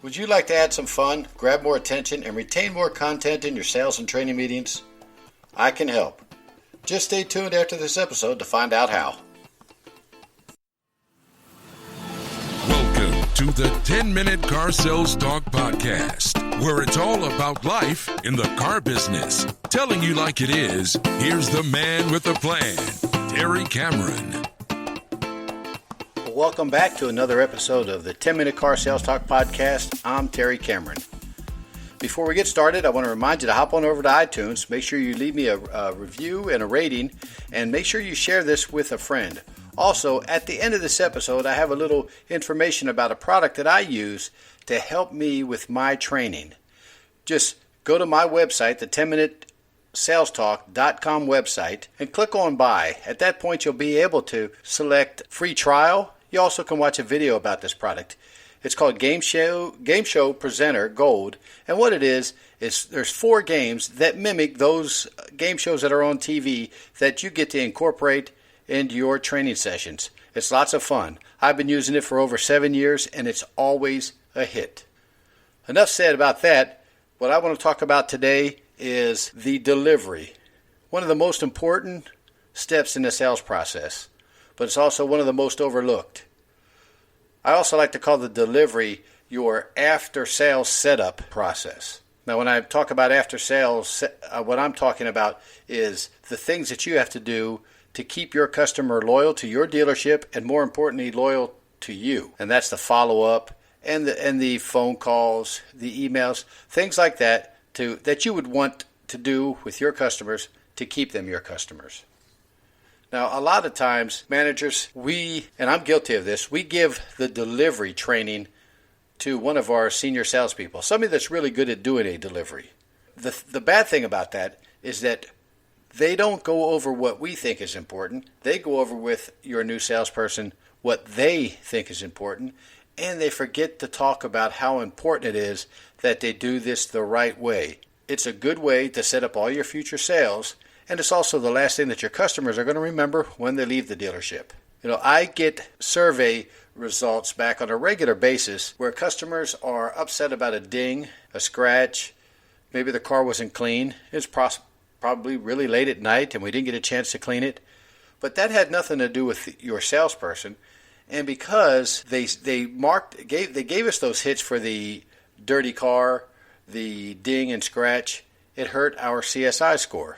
Would you like to add some fun, grab more attention, and retain more content in your sales and training meetings? I can help. Just stay tuned after this episode to find out how. Welcome to the 10-Minute Car Sales Talk Podcast, where it's all about life in the car business. Telling you like it is, here's the man with the plan, Terry Cameron. Welcome back to another episode of the 10-Minute Car Sales Talk Podcast. I'm Terry Cameron. Before we get started, I want to remind you to hop on over to iTunes. Make sure you leave me a review and a rating, and make sure you share this with a friend. Also, at the end of this episode, I have a little information about a product that I use to help me with my training. Just go to my website, the 10minutesalestalk.com website, and click on Buy. At that point, you'll be able to select free trial. You also can watch a video about this product. It's called Game Show Presenter Gold, and what it is there's 4 games that mimic those game shows that are on TV that you get to incorporate into your training sessions. It's lots of fun. I've been using it for over 7 years, and it's always a hit. Enough said about that. What I want to talk about today is the delivery. One of the most important steps in the sales process, but it's also one of the most overlooked. I also like to call the delivery your after-sales setup process. Now, when I talk about after-sales, what I'm talking about is the things that you have to do to keep your customer loyal to your dealership and, more importantly, loyal to you. And that's the follow-up and the phone calls, the emails, things like that that you would want to do with your customers to keep them your customers. Now, a lot of times, managers, and I'm guilty of this, we give the delivery training to one of our senior salespeople, somebody that's really good at doing a delivery. The bad thing about that is that they don't go over what we think is important. They go over with your new salesperson what they think is important, and they forget to talk about how important it is that they do this the right way. It's a good way to set up all your future sales, and it's also the last thing that your customers are going to remember when they leave the dealership. I get survey results back on a regular basis where customers are upset about a ding, a scratch, maybe the car wasn't clean. It's probably really late at night and we didn't get a chance to clean it. But that had nothing to do with your salesperson. And because they gave us those hits for the dirty car, the ding and scratch, it hurt our CSI score.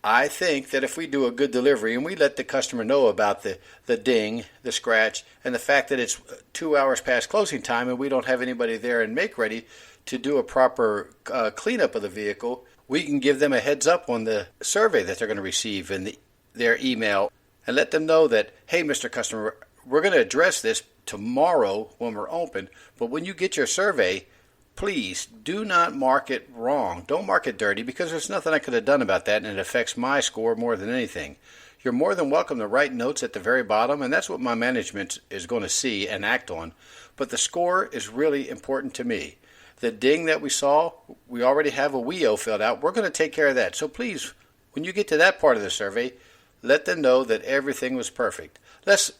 I think that if we do a good delivery and we let the customer know about the ding, the scratch, and the fact that it's 2 hours past closing time and we don't have anybody there and make ready to do a proper cleanup of the vehicle, we can give them a heads up on the survey that they're going to receive in their email and let them know that, hey, Mr. Customer, we're going to address this tomorrow when we're open, but when you get your survey, please do not mark it wrong. Don't mark it dirty because there's nothing I could have done about that and it affects my score more than anything. You're more than welcome to write notes at the very bottom, and that's what my management is going to see and act on. But the score is really important to me. The ding that we saw, we already have a WEO filled out. We're going to take care of that. So please, when you get to that part of the survey, let them know that everything was perfect.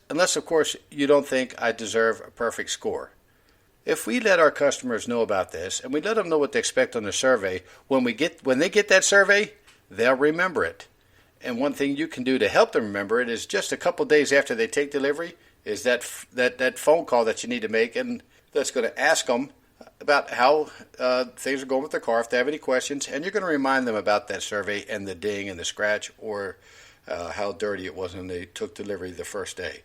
Unless, of course, you don't think I deserve a perfect score. If we let our customers know about this and we let them know what to expect on the survey, when they get that survey, they'll remember it. And one thing you can do to help them remember it is just a couple days after they take delivery is that phone call that you need to make, and that's going to ask them about how things are going with the car, if they have any questions, and you're going to remind them about that survey and the ding and the scratch or how dirty it was when they took delivery the first day.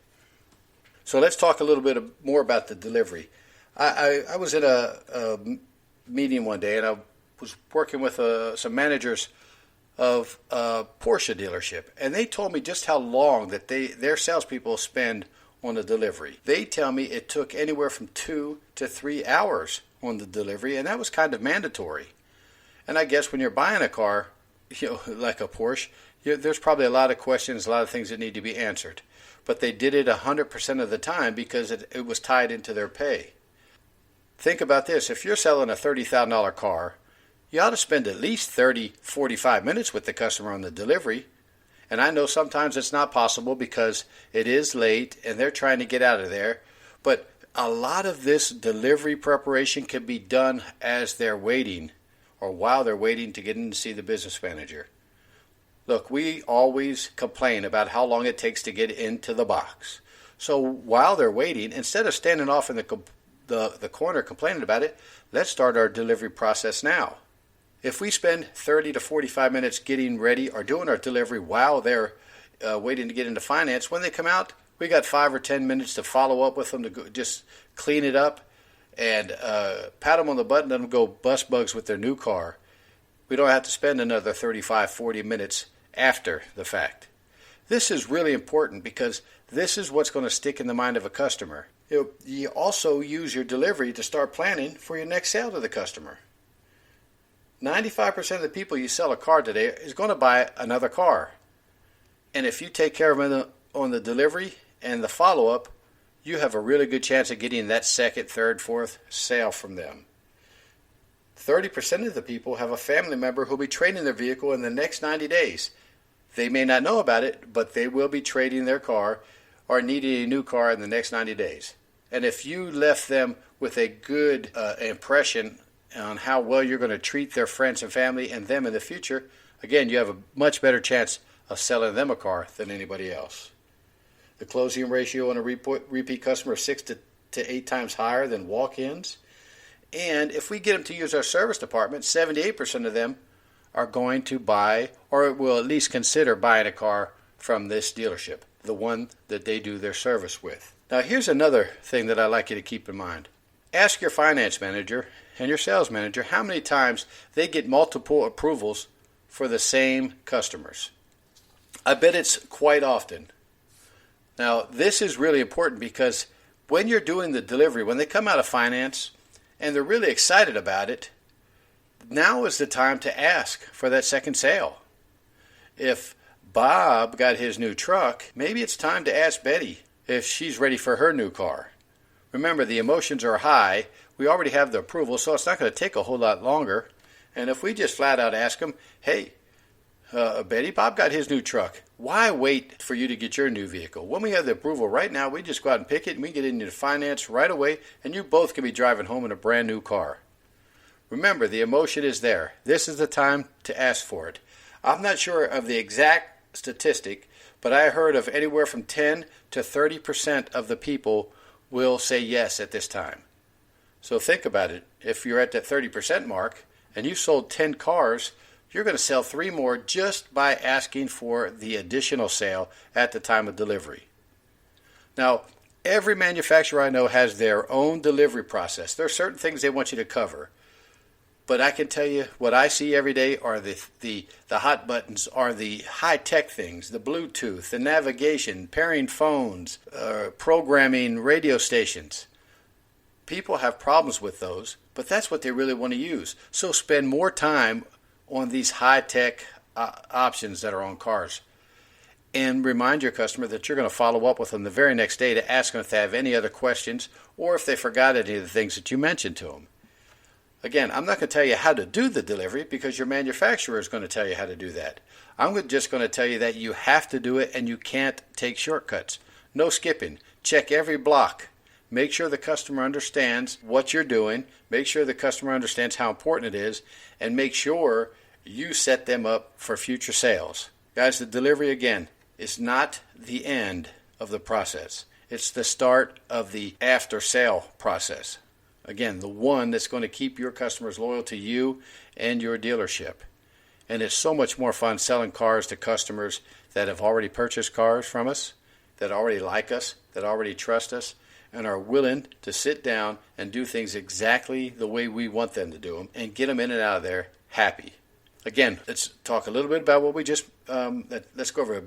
So let's talk a little bit more about the delivery. I was at a meeting one day, and I was working with some managers of a Porsche dealership, and they told me just how long that their salespeople spend on the delivery. They tell me it took anywhere from 2 to 3 hours on the delivery, and that was kind of mandatory. And I guess when you're buying a car, like a Porsche, there's probably a lot of questions, a lot of things that need to be answered. But they did it 100% of the time because it was tied into their pay. Think about this. If you're selling a $30,000 car, you ought to spend at least 30, 45 minutes with the customer on the delivery. And I know sometimes it's not possible because it is late and they're trying to get out of there. But A lot of this delivery preparation can be done as they're waiting or while they're waiting to get in to see the business manager. Look, we always complain about how long it takes to get into the box. So while they're waiting, instead of standing off in the corner complaining about it, let's start our delivery process now. If we spend 30 to 45 minutes getting ready or doing our delivery while they're waiting to get into finance, when they come out, we got 5 or 10 minutes to follow up with them to go, just clean it up and pat them on the butt and let them go bust bugs with their new car. We don't have to spend another 35, 40 minutes after the fact. This is really important because this is what's going to stick in the mind of a customer. You also use your delivery to start planning for your next sale to the customer. 95% of the people you sell a car today is going to buy another car. And if you take care of them on the delivery and the follow-up, you have a really good chance of getting that second, third, fourth sale from them. 30% of the people have a family member who will be trading their vehicle in the next 90 days. They may not know about it, but they will be trading their car or needing a new car in the next 90 days. And if you left them with a good impression on how well you're going to treat their friends and family and them in the future, again, you have a much better chance of selling them a car than anybody else. The closing ratio on a repeat customer is 6 to 8 times higher than walk-ins. And if we get them to use our service department, 78% of them are going to buy or will at least consider buying a car from this dealership, the one that they do their service with. Now here's another thing that I'd like you to keep in mind. Ask your finance manager and your sales manager how many times they get multiple approvals for the same customers. I bet it's quite often. Now this is really important because when you're doing the delivery, when they come out of finance and they're really excited about it, now is the time to ask for that second sale. If Bob got his new truck, maybe it's time to ask Betty if she's ready for her new car. Remember, the emotions are high. We already have the approval, so it's not going to take a whole lot longer. And if we just flat out ask them, hey, Betty, Bob got his new truck. Why wait for you to get your new vehicle? When we have the approval right now, we just go out and pick it and we get into finance right away, and you both can be driving home in a brand new car. Remember, the emotion is there. This is the time to ask for it. I'm not sure of the exact statistic, but I heard of anywhere from 10 to 30% of the people will say yes at this time. So think about it. If you're at that 30% mark and you sold 10 cars, you're going to sell 3 more just by asking for the additional sale at the time of delivery. Now, every manufacturer I know has their own delivery process. There are certain things they want you to cover. But I can tell you what I see every day are the hot buttons, are the high-tech things, the Bluetooth, the navigation, pairing phones, programming radio stations. People have problems with those, but that's what they really want to use. So spend more time on these high-tech options that are on cars. And remind your customer that you're going to follow up with them the very next day to ask them if they have any other questions or if they forgot any of the things that you mentioned to them. Again, I'm not going to tell you how to do the delivery because your manufacturer is going to tell you how to do that. I'm just going to tell you that you have to do it and you can't take shortcuts. No skipping. Check every block. Make sure the customer understands what you're doing. Make sure the customer understands how important it is. And make sure you set them up for future sales. Guys, the delivery, again, is not the end of the process. It's the start of the after-sale process. Again, the one that's going to keep your customers loyal to you and your dealership. And it's so much more fun selling cars to customers that have already purchased cars from us, that already like us, that already trust us, and are willing to sit down and do things exactly the way we want them to do them and get them in and out of there happy. Again, let's talk a little bit about what we just, let's go over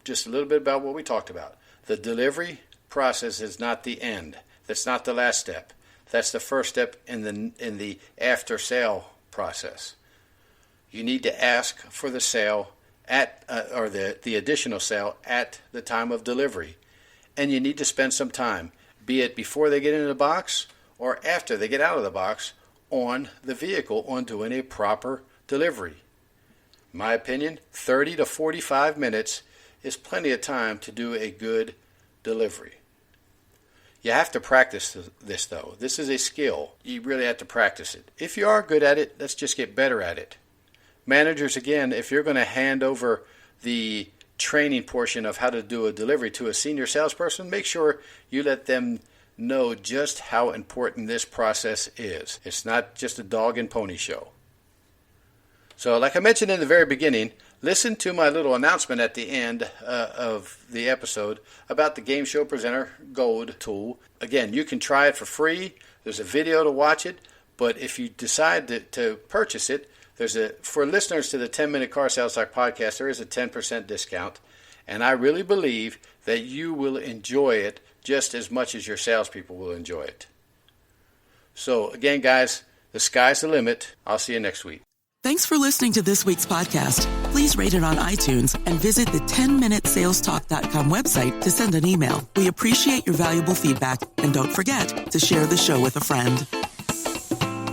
just a little bit about what we talked about. The delivery process is not the end. That's not the last step. That's the first step in the after sale process. You need to ask for the sale at or the additional sale at the time of delivery, and you need to spend some time, be it before they get into the box or after they get out of the box, on the vehicle on doing a proper delivery. In my opinion, 30 to 45 minutes is plenty of time to do a good delivery. You have to practice this, though. This is a skill. You really have to practice it. If you are good at it, let's just get better at it. Managers, again, if you're going to hand over the training portion of how to do a delivery to a senior salesperson, make sure you let them know just how important this process is. It's not just a dog and pony show. So like I mentioned in the very beginning, listen to my little announcement at the end of the episode about the Game Show Presenter Gold tool. Again, you can try it for free. There's a video to watch it, but if you decide to purchase it, for listeners to the 10-Minute Car Sales Talk podcast, there is a 10% discount, and I really believe that you will enjoy it just as much as your salespeople will enjoy it. So again, guys, the sky's the limit. I'll see you next week. Thanks for listening to this week's podcast. Please rate it on iTunes and visit the 10minutesalestalk.com website to send an email. We appreciate your valuable feedback, and don't forget to share the show with a friend.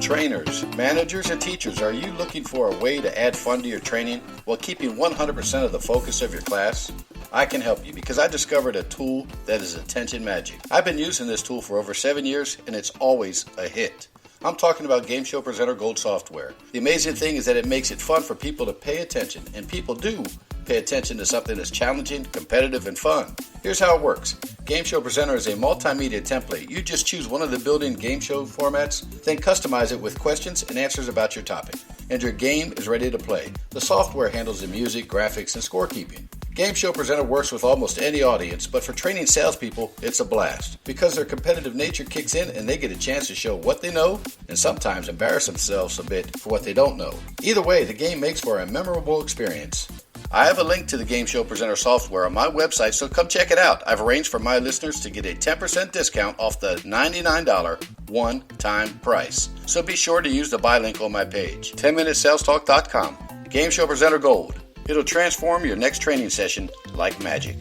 Trainers, managers, and teachers, are you looking for a way to add fun to your training while keeping 100% of the focus of your class? I can help you because I discovered a tool that is attention magic. I've been using this tool for over 7 years, and it's always a hit. I'm talking about Game Show Presenter Gold software. The amazing thing is that it makes it fun for people to pay attention, and people do pay attention to something that's challenging, competitive, and fun. Here's how it works. Game Show Presenter is a multimedia template. You just choose one of the built-in game show formats, then customize it with questions and answers about your topic, and your game is ready to play. The software handles the music, graphics, and scorekeeping. Game Show Presenter works with almost any audience, but for training salespeople, it's a blast because their competitive nature kicks in and they get a chance to show what they know and sometimes embarrass themselves a bit for what they don't know. Either way, the game makes for a memorable experience. I have a link to the Game Show Presenter software on my website, so come check it out. I've arranged for my listeners to get a 10% discount off the $99 one-time price. So be sure to use the buy link on my page, 10minutesalestalk.com. Game Show Presenter Gold. It'll transform your next training session like magic.